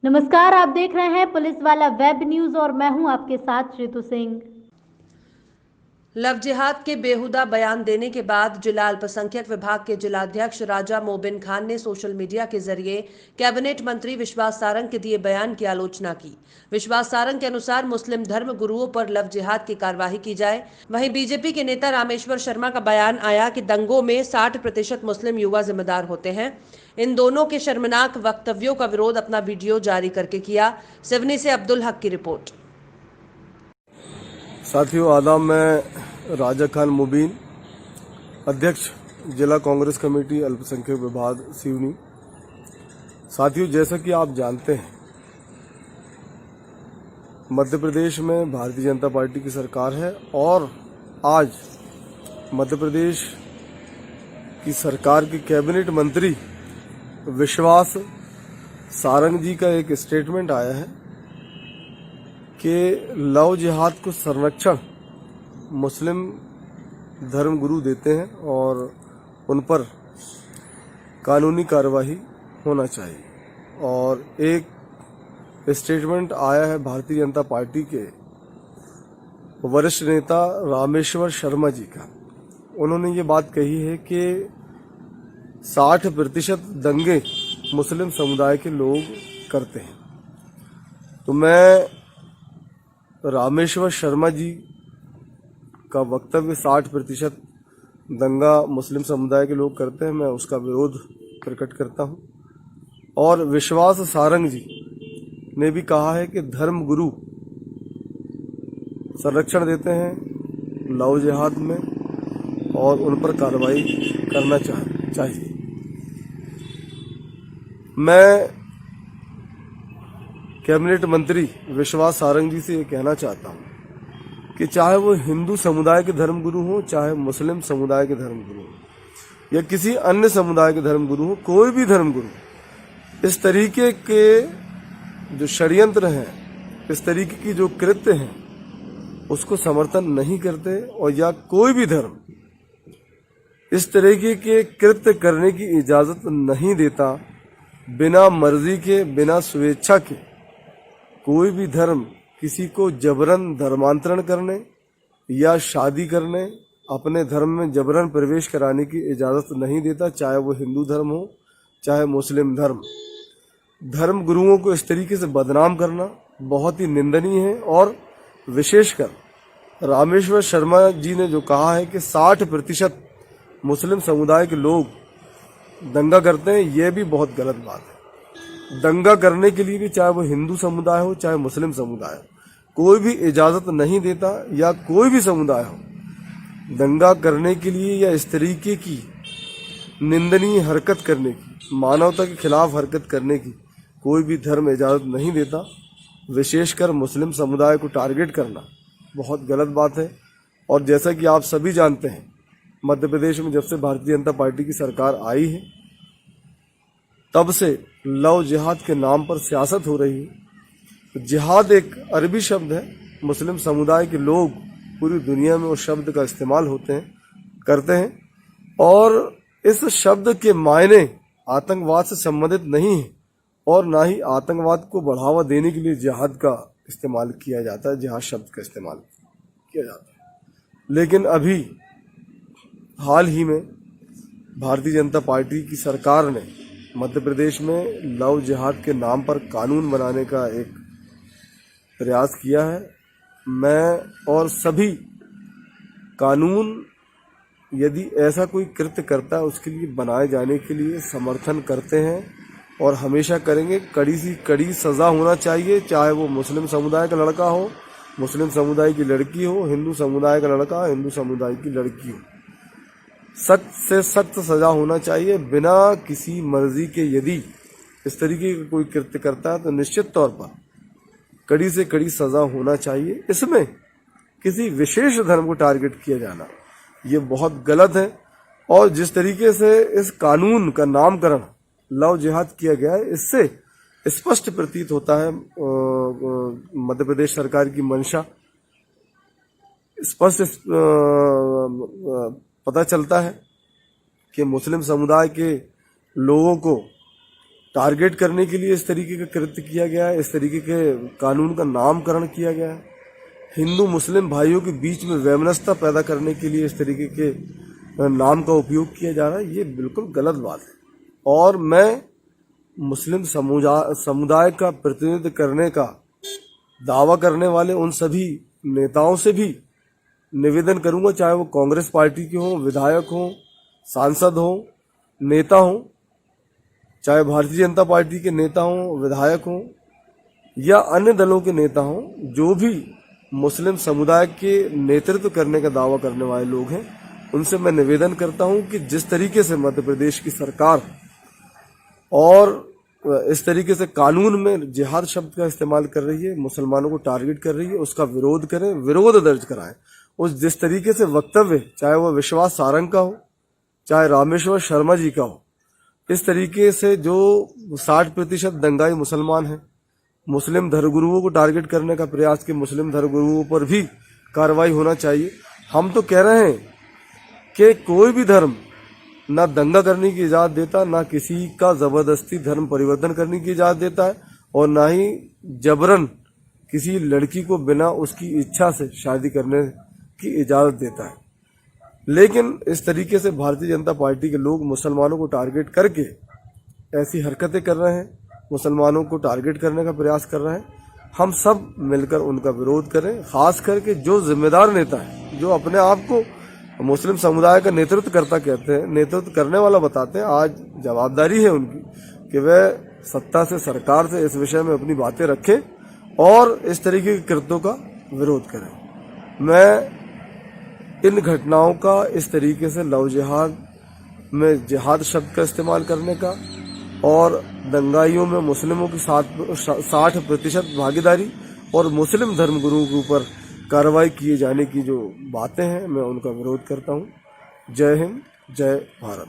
नमस्कार, आप देख रहे हैं पुलिस वाला वेब न्यूज और मैं हूं आपके साथ श्रीतु सिंह। लव जिहाद के बेहुदा बयान देने के बाद जिला अल्पसंख्यक विभाग के जिलाध्यक्ष राजा मोबिन खान ने सोशल मीडिया के जरिए कैबिनेट मंत्री विश्वास सारंग के दिए बयान की आलोचना की। विश्वास सारंग के अनुसार मुस्लिम धर्म गुरुओं पर लव जिहाद की कार्यवाही की जाए। वहीं बीजेपी के नेता रामेश्वर शर्मा का बयान आया कि दंगों में 60% मुस्लिम युवा जिम्मेदार होते हैं। इन दोनों के शर्मनाक वक्तव्यों का विरोध अपना वीडियो जारी करके किया। सिवनी से अब्दुल हक की रिपोर्ट। साथियों आदाब, मैं राजा खान मुबीन, अध्यक्ष जिला कांग्रेस कमेटी अल्पसंख्यक विभाग सिवनी। साथियों, जैसा कि आप जानते हैं, मध्य प्रदेश में भारतीय जनता पार्टी की सरकार है और आज मध्य प्रदेश की सरकार के कैबिनेट मंत्री विश्वास सारंग जी का एक स्टेटमेंट आया है कि लव जिहाद को संरक्षण मुस्लिम धर्म गुरु देते हैं और उन पर कानूनी कार्यवाही होना चाहिए। और एक स्टेटमेंट आया है भारतीय जनता पार्टी के वरिष्ठ नेता रामेश्वर शर्मा जी का। उन्होंने ये बात कही है कि 60% दंगे मुस्लिम समुदाय के लोग करते हैं। तो मैं रामेश्वर शर्मा जी का वक्तव्य 60% दंगा मुस्लिम समुदाय के लोग करते हैं, मैं उसका विरोध प्रकट करता हूं। और विश्वास सारंग जी ने भी कहा है कि धर्म गुरु संरक्षण देते हैं लव जिहाद में और उन पर कार्रवाई करना चाहिए। मैं कैबिनेट मंत्री विश्वास सारंग जी से ये कहना चाहता हूं कि चाहे वो हिंदू समुदाय के धर्मगुरु हो, चाहे मुस्लिम समुदाय के धर्मगुरु हो या किसी अन्य समुदाय के धर्मगुरु हो, कोई भी धर्मगुरु इस तरीके के जो षड्यंत्र हैं, इस तरीके की जो कृत्य हैं, उसको समर्थन नहीं करते। और या कोई भी धर्म इस तरीके के कृत्य करने की इजाजत नहीं देता। बिना मर्जी के, बिना स्वेच्छा के कोई भी धर्म किसी को जबरन धर्मांतरण करने या शादी करने, अपने धर्म में जबरन प्रवेश कराने की इजाजत नहीं देता, चाहे वो हिंदू धर्म हो, चाहे मुस्लिम धर्म। धर्म गुरुओं को इस तरीके से बदनाम करना बहुत ही निंदनीय है। और विशेषकर रामेश्वर शर्मा जी ने जो कहा है कि 60% मुस्लिम समुदाय के लोग दंगा करते हैं, यह भी बहुत गलत बात है। दंगा करने के लिए भी, चाहे वो हिंदू समुदाय हो, चाहे मुस्लिम समुदाय हो, कोई भी इजाजत नहीं देता। या कोई भी समुदाय हो, दंगा करने के लिए या इस तरीके की निंदनीय हरकत करने की, मानवता के खिलाफ हरकत करने की कोई भी धर्म इजाजत नहीं देता। विशेषकर मुस्लिम समुदाय को टारगेट करना बहुत गलत बात है। और जैसा कि आप सभी जानते हैं, मध्य प्रदेश में जब से भारतीय जनता पार्टी की सरकार आई है, तब से लव जिहाद के नाम पर सियासत हो रही है। जिहाद एक अरबी शब्द है। मुस्लिम समुदाय के लोग पूरी दुनिया में उस शब्द का इस्तेमाल करते हैं और इस शब्द के मायने आतंकवाद से संबंधित नहीं है और ना ही आतंकवाद को बढ़ावा देने के लिए जिहाद का इस्तेमाल किया जाता है, जिहाद शब्द का इस्तेमाल किया जाता है। लेकिन अभी हाल ही में भारतीय जनता पार्टी की सरकार ने मध्य प्रदेश में लव जिहाद के नाम पर कानून बनाने का एक प्रयास किया है। मैं और सभी कानून यदि ऐसा कोई कृत्य करता है उसके लिए बनाए जाने के लिए समर्थन करते हैं और हमेशा करेंगे। कड़ी सी कड़ी सजा होना चाहिए, चाहे वो मुस्लिम समुदाय का लड़का हो, मुस्लिम समुदाय की लड़की हो, हिंदू समुदाय का लड़का, हिंदू समुदाय की लड़की हो। सख्त से सख्त सजा होना चाहिए। बिना किसी मर्जी के यदि इस तरीके का कोई कृत्य करता है तो निश्चित तौर पर कड़ी से कड़ी सजा होना चाहिए। इसमें किसी विशेष धर्म को टारगेट किया जाना ये बहुत गलत है। और जिस तरीके से इस कानून का नामकरण लव जिहाद किया गया है, इससे स्पष्ट प्रतीत होता है मध्य प्रदेश सरकार की मंशा स्पष्ट पता चलता है कि मुस्लिम समुदाय के लोगों को टारगेट करने के लिए इस तरीके का कृत्य किया गया है, इस तरीके के कानून का नामकरण किया गया है। हिंदू मुस्लिम भाइयों के बीच में वैमनस्यता पैदा करने के लिए इस तरीके के नाम का उपयोग किया जा रहा है, ये बिल्कुल गलत बात है। और मैं मुस्लिम समुदाय का प्रतिनिधित्व करने का दावा करने वाले उन सभी नेताओं से भी निवेदन करूंगा, चाहे वो कांग्रेस पार्टी के हों, विधायक हों, सांसद हों, नेता हों, चाहे भारतीय जनता पार्टी के नेता हों, विधायक हों या अन्य दलों के नेता हों, जो भी मुस्लिम समुदाय के नेतृत्व करने का दावा करने वाले लोग हैं, उनसे मैं निवेदन करता हूं कि जिस तरीके से मध्य प्रदेश की सरकार और इस तरीके से कानून में जिहाद शब्द का इस्तेमाल कर रही है, मुसलमानों को टारगेट कर रही है, उसका विरोध करें, विरोध दर्ज कराएं। उस जिस तरीके से वक्तव्य, चाहे वह विश्वास सारंग का हो, चाहे रामेश्वर शर्मा जी का हो, इस तरीके से जो 60% दंगाई मुसलमान हैं, मुस्लिम धर्मगुरुओं को टारगेट करने का प्रयास कि मुस्लिम धर्मगुरुओं पर भी कार्रवाई होना चाहिए। हम तो कह रहे हैं कि कोई भी धर्म ना दंगा करने की इजाज़त देता, ना किसी का जबरदस्ती धर्म परिवर्तन करने की इजाज़त देता है, और ना ही जबरन किसी लड़की को बिना उसकी इच्छा से शादी करने की इजाज़त देता है। लेकिन इस तरीके से भारतीय जनता पार्टी के लोग मुसलमानों को टारगेट करके ऐसी हरकतें कर रहे हैं, मुसलमानों को टारगेट करने का प्रयास कर रहे हैं। हम सब मिलकर उनका विरोध करें, खास करके जो जिम्मेदार नेता है, जो अपने आप को मुस्लिम समुदाय का नेतृत्व करता कहते हैं, नेतृत्व करने वाला बताते हैं। आज जवाबदारी है उनकी कि वह सत्ता से, सरकार से इस विषय में अपनी बातें रखें और इस तरीके के कृत्यों का विरोध करें। मैं इन घटनाओं का, इस तरीके से लव जिहाद में जिहाद शब्द का इस्तेमाल करने का और दंगाइयों में मुस्लिमों की 60% भागीदारी और मुस्लिम धर्मगुरुओं के ऊपर कार्रवाई किए जाने की जो बातें हैं, मैं उनका विरोध करता हूं। जय हिंद, जय भारत।